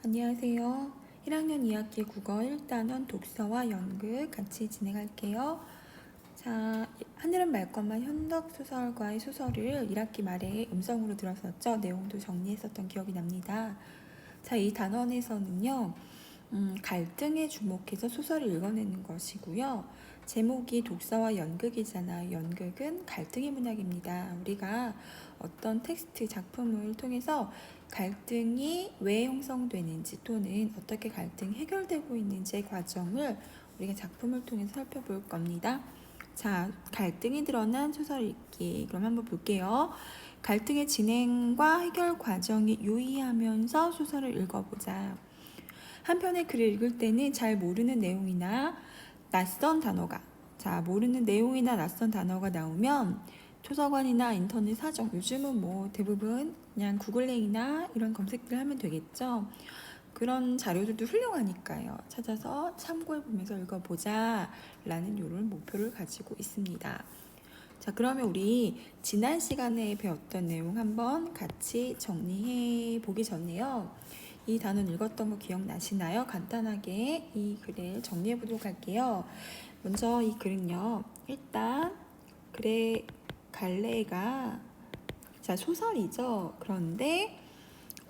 안녕하세요. 1학년 2학기 국어 1단원 독서와 연극 같이 진행할게요. 자, 하늘은 맑건만 현덕소설가의 소설을 1학기 말에 음성으로 들었었죠. 내용도 정리했었던 기억이 납니다. 자, 이 단원에서는요. 갈등에 주목해서 소설을 읽어내는 것이고요. 제목이 독서와 연극이잖아요. 연극은 갈등의 문학입니다. 우리가 어떤 텍스트 작품을 통해서 갈등이 왜 형성되는지 또는 어떻게 갈등이 해결되고 있는지의 과정을 우리가 작품을 통해서 살펴볼 겁니다. 자, 갈등이 드러난 소설 읽기. 그럼 한번 볼게요. 갈등의 진행과 해결 과정이 유의하면서 소설을 읽어보자. 한편의 글을 읽을 때는 잘 모르는 내용이나 낯선 단어가 모르는 내용이나 낯선 단어가 나오면 도서관이나 인터넷 사정, 요즘은 뭐 대부분 그냥 구글링이나 이런 검색들을 하면 되겠죠. 그런 자료들도 훌륭하니까요. 찾아서 참고해보면서 읽어보자 라는 이런 목표를 가지고 있습니다. 자, 그러면 우리 지난 시간에 배웠던 내용 한번 같이 정리해 보기 전에요. 이 단어 읽었던 거 기억나시나요? 간단하게 이 글을 정리해 보도록 할게요. 먼저 이 글은요. 일단 글의 갈래가 소설이죠. 그런데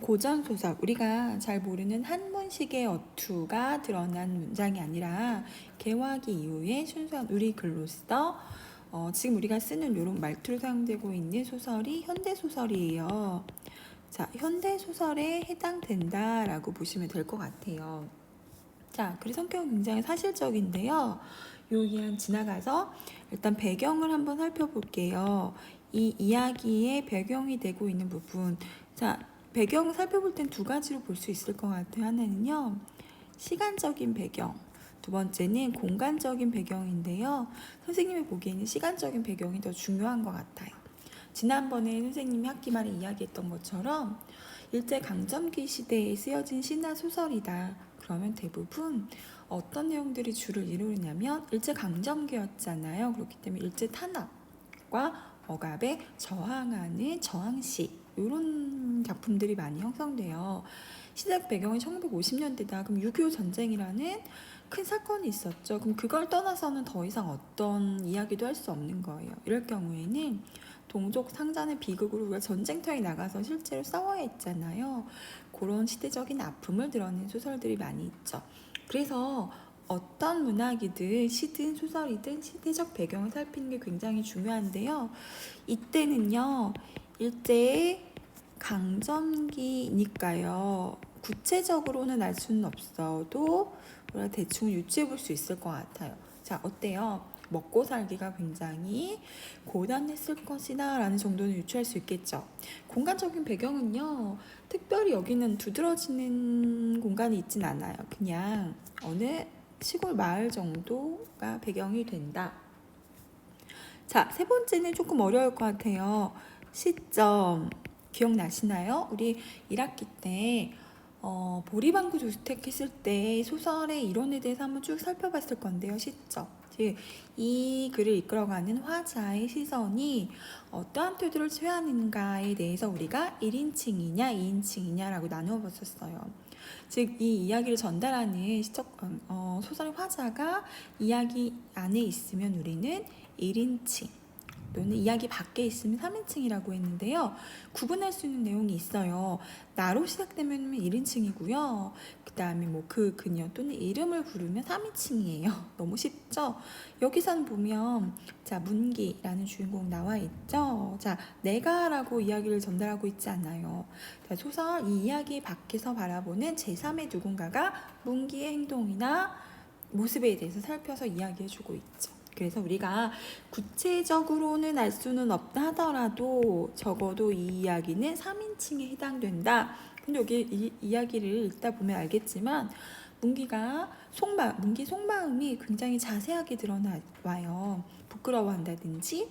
고전 소설, 우리가 잘 모르는 한문식의 어투가 드러난 문장이 아니라 개화기 이후에 순수한 우리 글로서 지금 우리가 쓰는 이런 말투로 사용되고 있는 소설이 현대소설이에요. 자, 현대소설에 해당된다라고 보시면 될 것 같아요. 자, 그리고 성격은 굉장히 사실적인데요. 여기한 지나가서 일단 배경을 한번 살펴볼게요. 이 이야기의 배경이 되고 있는 부분. 자, 배경을 살펴볼 땐 두 가지로 볼 수 있을 것 같아요. 하나는요, 시간적인 배경. 두 번째는 공간적인 배경인데요. 선생님이 보기에는 시간적인 배경이 더 중요한 것 같아요. 지난번에 선생님이 학기 말에 이야기했던 것처럼 일제강점기 시대에 쓰여진 신화 소설이다. 그러면 대부분 어떤 내용들이 주를 이루냐면 일제강점기였잖아요. 그렇기 때문에 일제 탄압과 억압에 저항하는 저항시 이런 작품들이 많이 형성돼요. 시작 배경이 1950년대다. 그럼 6.25 전쟁이라는 큰 사건이 있었죠. 그럼 그걸 떠나서는 더 이상 어떤 이야기도 할 수 없는 거예요. 이럴 경우에는 동족 상잔의 비극으로 우리가 전쟁터에 나가서 실제로 싸워야 했잖아요. 그런 시대적인 아픔을 드러낸 소설들이 많이 있죠. 그래서 어떤 문학이든 시든 소설이든 시대적 배경을 살피는 게 굉장히 중요한데요. 이때는요, 일제의 강점기니까요. 구체적으로는 알 수는 없어도 우리가 대충 유추해 볼 수 있을 것 같아요. 자, 어때요? 먹고 살기가 굉장히 고단했을 것이다 라는 정도는 유추할 수 있겠죠. 공간적인 배경은요, 특별히 여기는 두드러지는 공간이 있진 않아요. 그냥 어느 시골 마을 정도가 배경이 된다. 자, 세 번째는 조금 어려울 것 같아요. 시점 기억나시나요? 우리 1학기 때 보리방구 주택 했을 때 소설의 이론에 대해서 한번 쭉 살펴봤을 건데요. 시점. 즉, 이 글을 이끌어가는 화자의 시선이 어떠한 태도를 취하는가에 대해서 우리가 1인칭이냐 2인칭이냐라고 나누어 봤었어요. 즉, 이 이야기를 전달하는 소설의 화자가 이야기 안에 있으면 우리는 1인칭 또는 이야기 밖에 있으면 3인칭이라고 했는데요. 구분할 수 있는 내용이 있어요. 나로 시작되면 1인칭이고요. 그 다음에 뭐 그녀 또는 이름을 부르면 3인칭이에요. 너무 쉽죠? 여기서는 보면 자, 문기라는 주인공 나와 있죠. 자, 내가라고 이야기를 전달하고 있지 않아요. 자, 소설 이 이야기 밖에서 바라보는 제3의 누군가가 문기의 행동이나 모습에 대해서 살펴서 이야기해주고 있죠. 그래서 우리가 구체적으로는 알 수는 없다 하더라도 적어도 이 이야기는 3인칭에 해당된다. 근데 여기 이 이야기를 읽다 보면 알겠지만 문기 속마음이 굉장히 자세하게 드러나와요. 부끄러워한다든지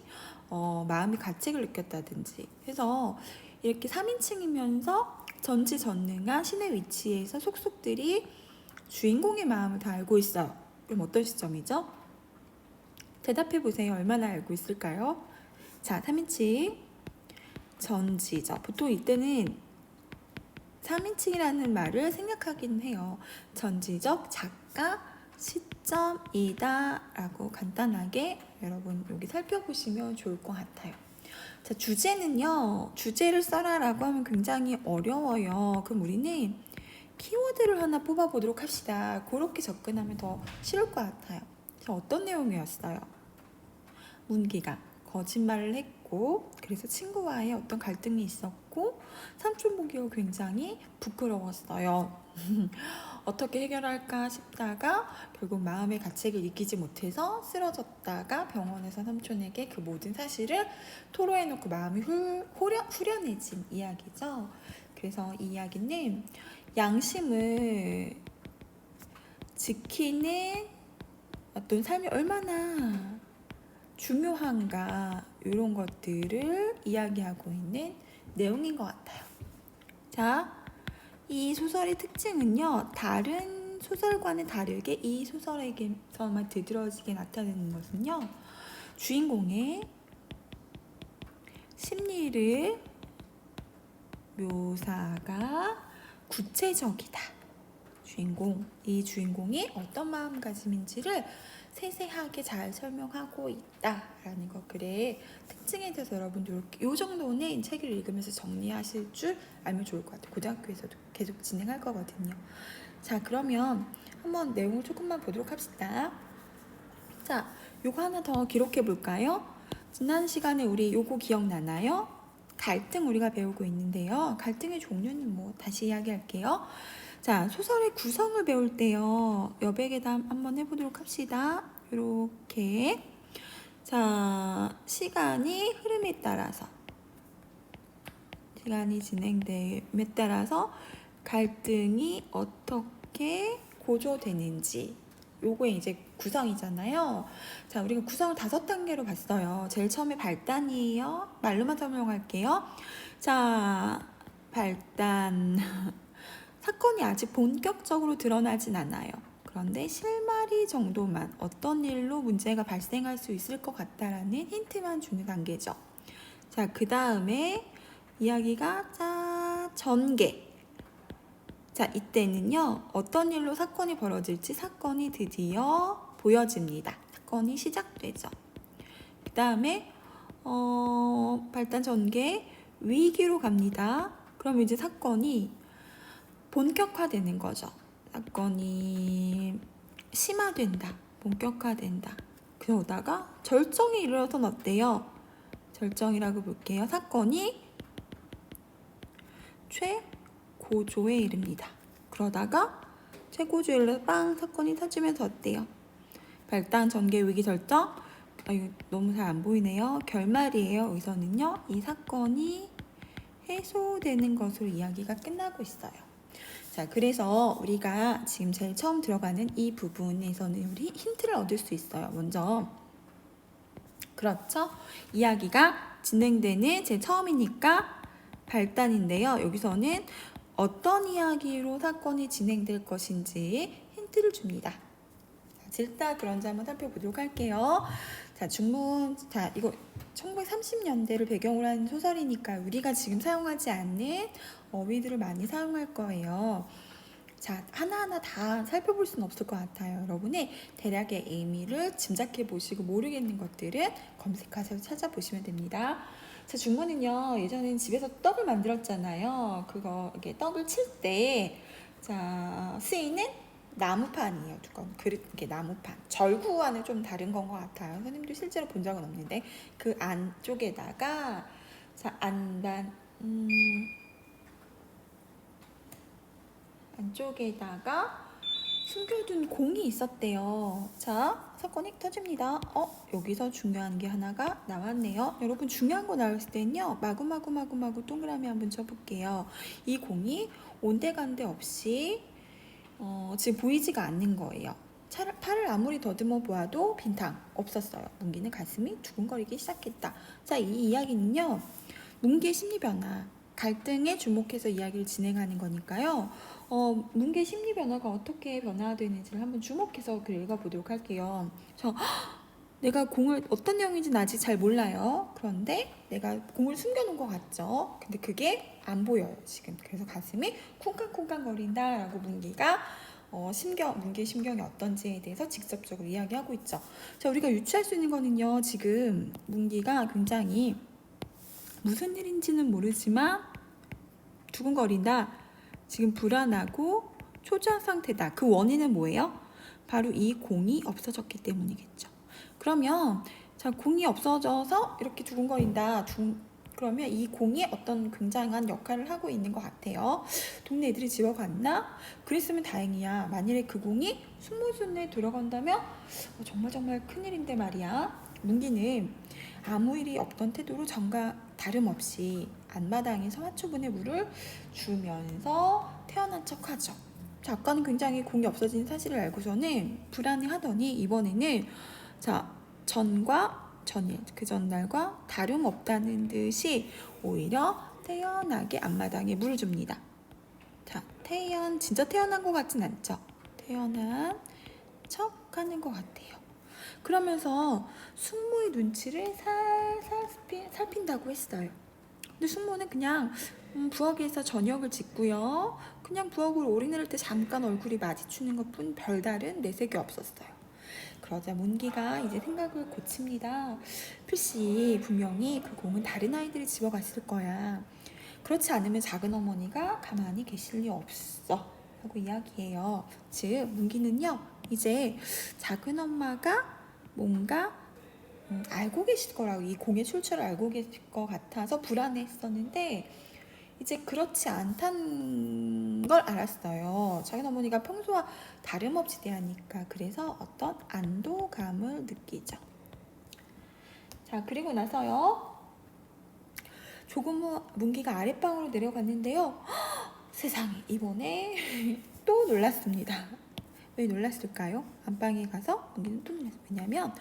마음이 가책을 느꼈다든지 해서 이렇게 3인칭이면서 전지전능한 신의 위치에서 속속들이 주인공의 마음을 다 알고 있어요. 그럼 어떤 시점이죠? 대답해보세요. 얼마나 알고 있을까요? 자, 3인칭 전지죠. 보통 이때는 3인칭이라는 말을 생략하긴 해요. 전지적 작가 시점이다 라고 간단하게 여러분 여기 살펴보시면 좋을 것 같아요. 자, 주제는요. 주제를 써라 라고 하면 굉장히 어려워요. 그럼 우리는 키워드를 하나 뽑아보도록 합시다. 그렇게 접근하면 더 쉬울 것 같아요. 자, 어떤 내용이었어요? 문기가 거짓말을 했고 그래서 친구와의 어떤 갈등이 있었고 삼촌 보기가 굉장히 부끄러웠어요. 어떻게 해결할까 싶다가 결국 마음의 가책을 이기지 못해서 쓰러졌다가 병원에서 삼촌에게 그 모든 사실을 토로해놓고 마음이 후련해진 이야기죠. 그래서 이 이야기는 양심을 지키는 어떤 삶이 얼마나 중요한가 이런 것들을 이야기하고 있는 내용인 것 같아요. 자, 이 소설의 특징은요. 다른 소설과는 다르게 이 소설에게서만 두드러지게 나타내는 것은요. 주인공의 심리를 묘사가 구체적이다. 이 주인공이 어떤 마음가짐인지를 세세하게 잘 설명하고 있다라는 것. 글의 특징에 대해서 여러분들 이렇게 이 정도는 책을 읽으면서 정리하실 줄 알면 좋을 것 같아요. 고등학교에서도 계속 진행할 거거든요. 자, 그러면 한번 내용을 조금만 보도록 합시다. 자, 요거 하나 더 기록해 볼까요? 지난 시간에 우리 요거 기억나나요? 갈등 우리가 배우고 있는데요. 갈등의 종류는 뭐 다시 이야기할게요. 자, 소설의 구성을 배울 때요. 여백에담 한번 해보도록 합시다. 이렇게. 자, 시간이 진행됨에 따라서 갈등이 어떻게 고조되는지 요거 이제 구성이잖아요. 자, 우리가 구성을 5단계로 봤어요. 제일 처음에 발단이에요. 말로만 설명할게요. 자, 발단. 사건이 아직 본격적으로 드러나진 않아요. 그런데 실마리 정도만 어떤 일로 문제가 발생할 수 있을 것 같다라는 힌트만 주는 단계죠. 자, 그 다음에 이야기가 전개. 자, 이때는요. 어떤 일로 사건이 벌어질지 사건이 드디어 보여집니다. 사건이 시작되죠. 그 다음에 발단 전개 위기로 갑니다. 그럼 이제 사건이 본격화되는 거죠. 사건이 심화된다. 본격화된다. 그러다가 절정에 이르러선 어때요? 절정이라고 볼게요. 사건이 최고조에 이릅니다. 그러다가 최고조에 이르러 빵 사건이 터지면서 어때요? 발단, 전개, 위기, 절정. 이거 너무 잘 안 보이네요. 결말이에요. 여기서는요. 이 사건이 해소되는 것으로 이야기가 끝나고 있어요. 자, 그래서 우리가 지금 제일 처음 들어가는 이 부분에서는 우리 힌트를 얻을 수 있어요. 먼저 그렇죠? 이야기가 진행되는 제일 처음이니까 발단인데요. 여기서는 어떤 이야기로 사건이 진행될 것인지 힌트를 줍니다. 자, 일단 그런지 한번 살펴보도록 할게요. 자, 자, 이거 1930년대를 배경으로 한 소설이니까 우리가 지금 사용하지 않는 어휘들을 많이 사용할 거예요. 자, 하나하나 다 살펴볼 수는 없을 것 같아요. 여러분의 대략의 의미를 짐작해 보시고 모르겠는 것들은 검색하셔서 찾아보시면 됩니다. 자, 중문은요, 예전엔 집에서 떡을 만들었잖아요. 이게 떡을 칠 때, 자, 쓰이는 나무판이에요. 두꺼운 이게 나무판. 절구와는 좀 다른 건 것 같아요. 선생님도 실제로 본 적은 없는데 그 안쪽에다가 자, 안쪽에다가 숨겨둔 공이 있었대요. 자, 사건이 터집니다. 여기서 중요한 게 하나가 나왔네요. 여러분, 중요한 거 나왔을 때는요, 마구 동그라미 한번 쳐볼게요. 이 공이 온데간데 없이 지금 보이지가 않는 거예요. 팔을 아무리 더듬어 보아도 빈탕 없었어요. 문기는 가슴이 두근거리기 시작했다. 자, 이 이야기는요, 문기의 심리 변화, 갈등에 주목해서 이야기를 진행하는 거니까요. 문기의 심리 변화가 어떻게 변화되는지를 한번 주목해서 읽어보도록 할게요. 내가 공을 어떤 내용인지는 아직 잘 몰라요. 그런데 내가 공을 숨겨놓은 것 같죠. 근데 그게 안 보여요 지금. 그래서 가슴이 쿵쾅쿵쾅 거린다라고 문기가 문기의 심경이 어떤지에 대해서 직접적으로 이야기하고 있죠. 자, 우리가 유추할 수 있는 거는요, 지금 문기가 굉장히 무슨 일인지는 모르지만 두근거린다, 지금 불안하고 초조한 상태다. 그 원인은 뭐예요? 바로 이 공이 없어졌기 때문이겠죠. 그러면 자, 공이 없어져서 이렇게 두근거린다. 그러면 이 공이 어떤 굉장한 역할을 하고 있는 것 같아요. 동네 애들이 집어갔나? 그랬으면 다행이야. 만일에 그 공이 숨모순에 들어간다면 정말 큰일인데 말이야. 문기는 아무 일이 없던 태도로 전과 다름없이 앞마당에서 화초분에 물을 주면서 태어난 척하죠. 자, 아까는 굉장히 공이 없어진 사실을 알고서는 불안해하더니 이번에는 자, 전일, 그 전날과 다름없다는 듯이 오히려 태연하게 앞마당에 물을 줍니다. 자, 진짜 태어난 것 같진 않죠? 태어난 척 하는 것 같아요. 그러면서 숙모의 눈치를 살살 살핀다고 했어요. 근데 숙모는 그냥 부엌에서 저녁을 짓고요. 그냥 부엌으로 오리내릴 때 잠깐 얼굴이 마주치는 것뿐 별다른 내색이 없었어요. 그러자 문기가 이제 생각을 고칩니다. 필시 분명히 그 공은 다른 아이들이 집어갔을 거야. 그렇지 않으면 작은 어머니가 가만히 계실 리 없어 라고 이야기해요. 즉 문기는요, 이제 작은 엄마가 뭔가 알고 계실 거라고, 이 공의 출처를 알고 계실 것 같아서 불안했었는데 이제 그렇지 않다는 걸 알았어요. 작은 어머니가 평소와 다름없이 대하니까. 그래서 어떤 안도감을 느끼죠. 자, 그리고 나서요, 조금 후 문기가 아랫방으로 내려갔는데요. 허, 세상에, 이번에 또 놀랐습니다. 왜 놀랐을까요? 안방에 가서 문기는 또 놀랐어요. 왜냐면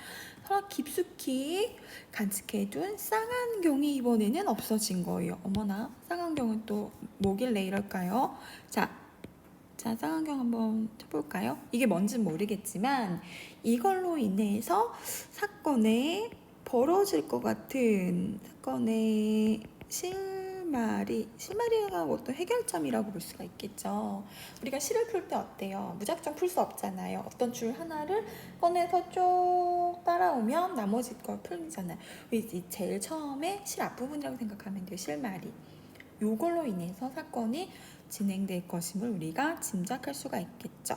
서랍 깊숙이 간직해둔 쌍안경이 이번에는 없어진 거예요. 어머나, 쌍안경은 또 뭐길래 이럴까요? 자, 쌍안경 한번 쳐볼까요? 이게 뭔지는 모르겠지만 이걸로 인해서 사건에 벌어질 것 같은 사건의 실마리가 어떤 해결점이라고 볼 수가 있겠죠. 우리가 실을 풀 때 어때요? 무작정 풀 수 없잖아요. 어떤 줄 하나를 꺼내서 쭉 따라오면 나머지 걸 풀잖아요. 제일 처음에 실 앞부분이라고 생각하면 돼요. 실마리. 요걸로 인해서 사건이 진행될 것임을 우리가 짐작할 수가 있겠죠.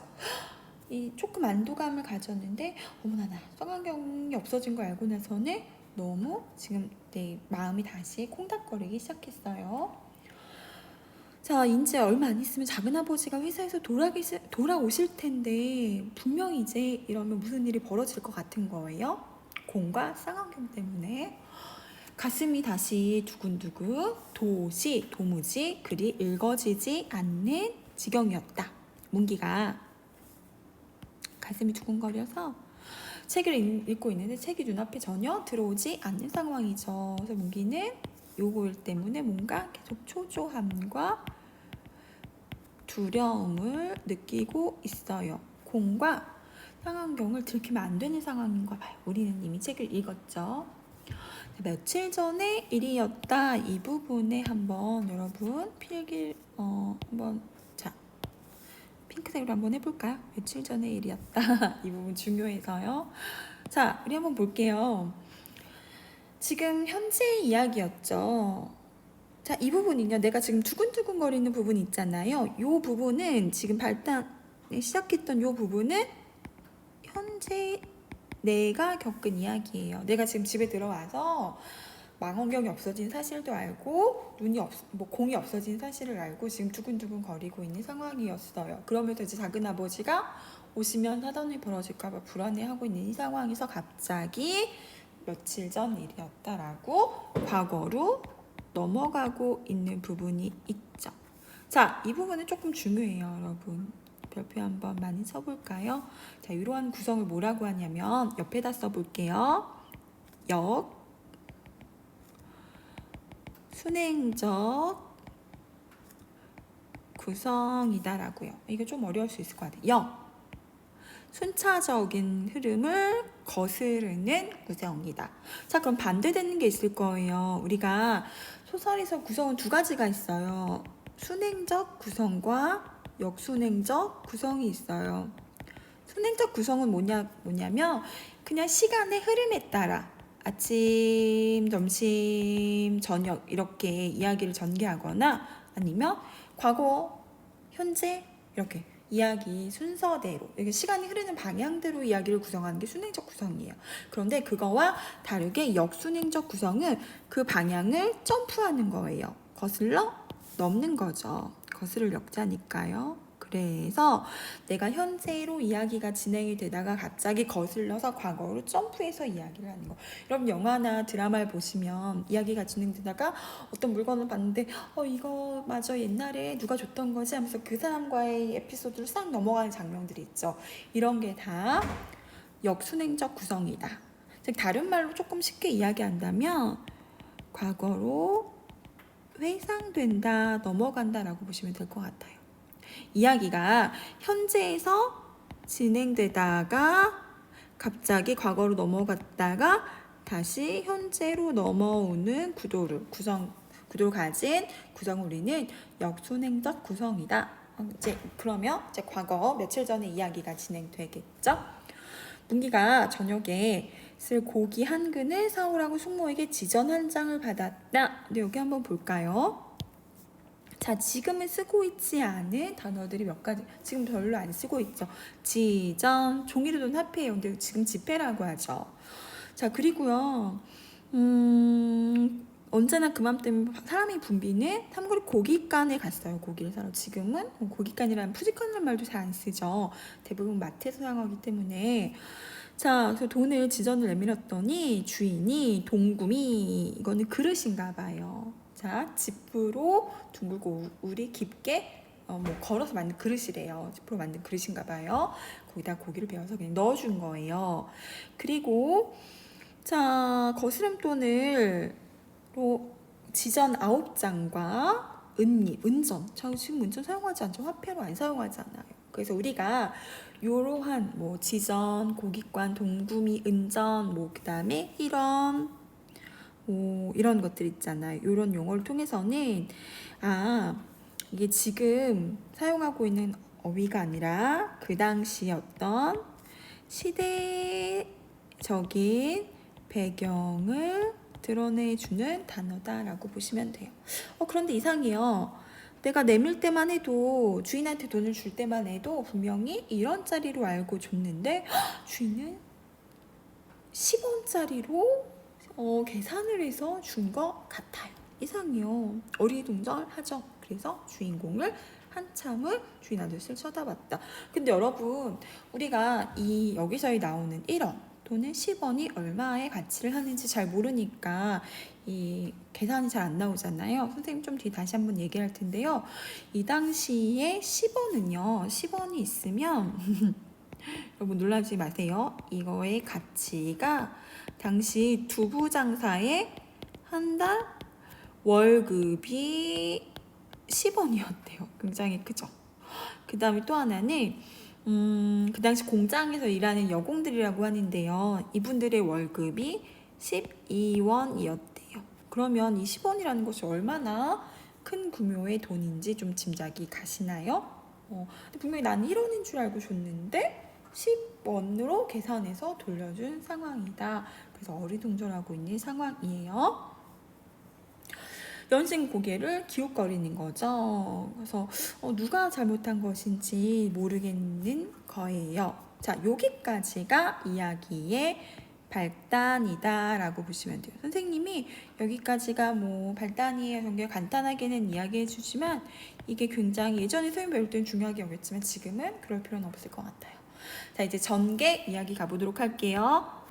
이 조금 안도감을 가졌는데 어머나, 나 쌍안경이 없어진 걸 알고 나서는 너무 지금 내 마음이 다시 콩닥거리기 시작했어요. 자, 이제 얼마 안 있으면 작은아버지가 회사에서 돌아오실 텐데 분명히 이제 이러면 무슨 일이 벌어질 것 같은 거예요. 공과 쌍안경 때문에. 가슴이 다시 두근두근, 도무지 글이 읽어지지 않는 지경이었다. 문기가 가슴이 두근거려서 책을 읽고 있는데 책이 눈앞에 전혀 들어오지 않는 상황이죠. 그래서 문기는 요거일 때문에 뭔가 계속 초조함과 두려움을 느끼고 있어요. 공과 쌍안경을 들키면 안 되는 상황인가 봐요. 우리는 이미 책을 읽었죠. 며칠 전의 일이었다. 이 부분에 한번 여러분 한번 핑크색으로 한번 해볼까요? 며칠 전의 일이었다. 이 부분 중요해서요. 자, 우리 한번 볼게요. 지금 현재의 이야기였죠. 자, 이 부분은요, 내가 지금 두근두근 거리는 부분 있잖아요. 이 부분은 지금 발단에 시작했던 이 부분은 현재 내가 겪은 이야기예요. 내가 지금 집에 들어와서 망원경이 없어진 사실도 알고 공이 없어진 사실을 알고 지금 두근두근 거리고 있는 상황이었어요. 그러면서 이제 작은아버지가 오시면 하던 일이 벌어질까봐 불안해하고 있는 이 상황에서 갑자기 며칠 전 일이었다라고 과거로 넘어가고 있는 부분이 있죠. 자, 이 부분은 조금 중요해요, 여러분. 별표 한번 많이 써볼까요? 자, 이러한 구성을 뭐라고 하냐면 옆에다 써볼게요. 순행적 구성이다라고요. 이게 좀 어려울 수 있을 것 같아요. 순차적인 흐름을 거스르는 구성이다. 자, 그럼 반대되는 게 있을 거예요. 우리가 소설에서 구성은 두 가지가 있어요. 순행적 구성과 역순행적 구성이 있어요. 순행적 구성은 뭐냐면 그냥 시간의 흐름에 따라 아침, 점심, 저녁 이렇게 이야기를 전개하거나 아니면 과거, 현재 이렇게 이야기 순서대로 이렇게 시간이 흐르는 방향대로 이야기를 구성하는 게 순행적 구성이에요. 그런데 그거와 다르게 역순행적 구성은 그 방향을 점프하는 거예요. 거슬러 넘는 거죠. 거스를 역자니까요. 그래서 내가 현재로 이야기가 진행이 되다가 갑자기 거슬러서 과거로 점프해서 이야기를 하는 거. 여러분 영화나 드라마를 보시면 이야기가 진행되다가 어떤 물건을 봤는데 이거 맞아 옛날에 누가 줬던 거지 하면서 그 사람과의 에피소드를 싹 넘어가는 장면들이 있죠. 이런 게 다 역순행적 구성이다. 즉 다른 말로 조금 쉽게 이야기한다면 과거로 회상된다, 넘어간다라고 보시면 될 것 같아요. 이야기가 현재에서 진행되다가 갑자기 과거로 넘어갔다가 다시 현재로 넘어오는 구도를 가진 구성을 우리는 역순행적 구성이다. 그러면 과거 며칠 전에 이야기가 진행되겠죠? 문기가 저녁에 쓸 고기 한 근을 사오라고 숙모에게 지전 한 장을 받았다. 근데 여기 한번 볼까요? 자, 지금은 쓰고 있지 않은 단어들이 몇 가지, 지금 별로 안 쓰고 있죠. 지전, 종이로도 화폐예요. 근데 지금 지폐라고 하죠. 자, 그리고요, 언제나 그맘때면 사람이 붐비는 삼거리 고깃간에 갔어요. 고기를 사러. 지금은 고깃간이라는 푸짐한 말도 잘 안 쓰죠. 대부분 마트에서 사용하기 때문에. 자, 그래서 돈을 지전을 내밀었더니 주인이 동구미, 이거는 그릇인가 봐요. 자, 지프로 둥글고 울이 깊게 걸어서 만든 그릇이래요. 지프로 만든 그릇인가 봐요. 거기다 고기를 베어서 그냥 넣어준 거예요. 그리고 자, 거스름돈을 지전 9장과 은전. 지금 은전 사용하지 않죠. 화폐로 안 사용하잖아요. 그래서 우리가 이러한 지전, 고깃관, 동구미, 은전, 그다음에 이런 것들 있잖아요. 이런 용어를 통해서는 이게 지금 사용하고 있는 어휘가 아니라 그 당시 어떤 시대적인 배경을 드러내주는 단어다라고 보시면 돼요. 그런데 이상해요. 내가 내밀 때만 해도 주인한테 돈을 줄 때만 해도 분명히 1원짜리로 알고 줬는데 주인은 10원짜리로 계산을 해서 준 것 같아요. 이상해요. 어리둥절하죠. 그래서 주인공을 한참을 주인 아저씨를 쳐다봤다. 근데 여러분 우리가 여기서 나오는 1원 또는 10원이 얼마의 가치를 하는지 잘 모르니까 이 계산이 잘 안 나오잖아요. 선생님 좀 뒤에 다시 한번 얘기할 텐데요. 이 당시에 10원은요. 10원이 있으면 여러분 놀라지 마세요. 이거의 가치가 당시 두부 장사의 한 달 월급이 10원이었대요. 굉장히 크죠. 그 다음에 또 하나는 그 당시 공장에서 일하는 여공들이라고 하는데요. 이분들의 월급이 12원이었대요. 그러면 이 10원이라는 것이 얼마나 큰 규모의 돈인지 좀 짐작이 가시나요? 근데 분명히 난 1원인 줄 알고 줬는데 10원으로 계산해서 돌려준 상황이다. 그래서 어리둥절하고 있는 상황이에요. 연신 고개를 기웃거리는 거죠. 그래서 누가 잘못한 것인지 모르겠는 거예요. 자, 여기까지가 이야기의 발단이다 라고 보시면 돼요. 선생님이 여기까지가 발단이에요. 굉장히 간단하게는 이야기해 주지만 이게 굉장히 예전에 선생님 배울 때는 중요하게 여겼지만 지금은 그럴 필요는 없을 것 같아요. 자, 이제 전개 이야기 가보도록 할게요.